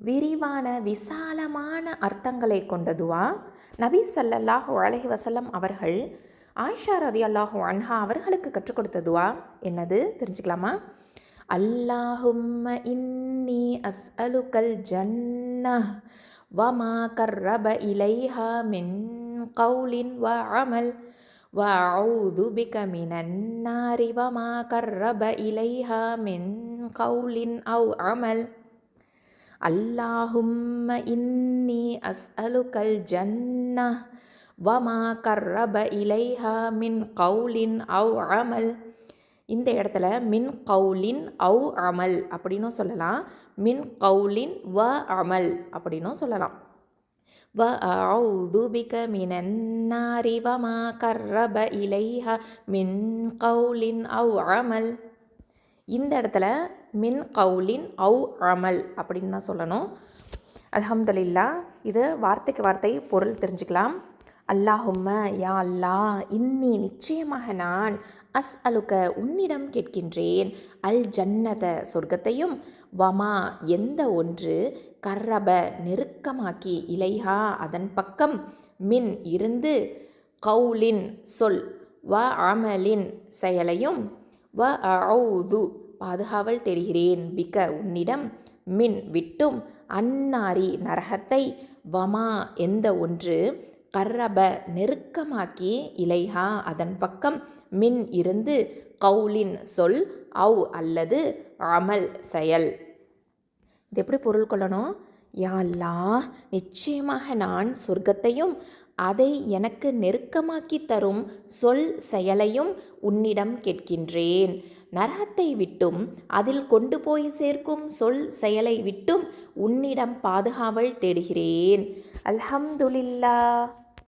விரிவான விசாலமான அர்த்தங்களை கொண்ட துவா. நபி ஸல்லல்லாஹு அலைஹி வஸல்லம் அவர்கள் ஆயிஷா ரதியல்லாஹு அன்ஹா அவர்களுக்கு கற்றுக் கொடுத்த துவா என்னது தெரிஞ்சுக்கலாமா? அல்லாஹும்ம இன்னி அஸ்அலுக்கல் ஜன்னஹ் வமா கர்ரப இலைஹா மின் கௌலின் வ அமல் வ அஊது பிக மினன் நாரி வமா கர்ரப இலைஹா மின் கௌலின் அவ் அமல். அல்லாஹும்ம இன்னி அஸ்அலுக்கல் ஜன்னஹ் வமா கர்ரப இலைஹா மின் கௌலின் அவ் அமல். இந்த இடத்துல மின் கௌலின் அவ் அமல் அப்படின்னும் சொல்லலாம், மின் கௌலின் வ அமல் அப்படின்னும் சொல்லலாம். வ அஊது பிக மினன் நாரி வமா கர்ரப இலைஹா மின் கௌலின் அவ் அமல். இந்த இடத்துல மின் கௌலின் அவ் அமல் அப்படின்னு தான் சொல்லணும். அல்ஹம்துலில்லாஹ். இது வார்த்தைக்கு வார்த்தை பொருள் தெரிஞ்சுக்கலாம். அல்லாஹும்ம யா அல்லாஹ், இன்னி நிச்சயமாக நான், அஸ்அலுக உன்னிடம் கேட்கின்றேன், அல் ஜன்னத சொர்க்கத்தையும், வமா எந்த ஒன்று, கர்ரப நெருக்கமாக்கி, இலைஹா அதன் பக்கம், மின் இருந்து, கௌலின் சொல், வ அமலின் செயலையும், வ அஊது பாதுகாவல் தேடுகிறேன், பிக உன்னிடம், மின் விட்டும், அன்னாரி நரகத்தை, வமா எந்த ஒன்று, கர்ரப நெருக்கமாக்கி, இலைஹா அதன் பக்கம், மின் இருந்து, கௌலின் சொல், அவ் அல்லது, அமல் செயல். இது எப்படி பொருள் கொள்ளணும்? யா அல்லாஹ், நிச்சயமாக நான் சொர்க்கத்தையும் அதை எனக்கு நெருக்கமாக்கி தரும் சொல் செயலையும் உன்னிடம் கேட்கின்றேன். நரகத்தை விட்டும் அதில் கொண்டு போய் சேர்க்கும் சொல் செயலை விட்டும் உன்னிடம் பாதுகாவல் தேடுகிறேன். அல்ஹம்துலில்லாஹ்.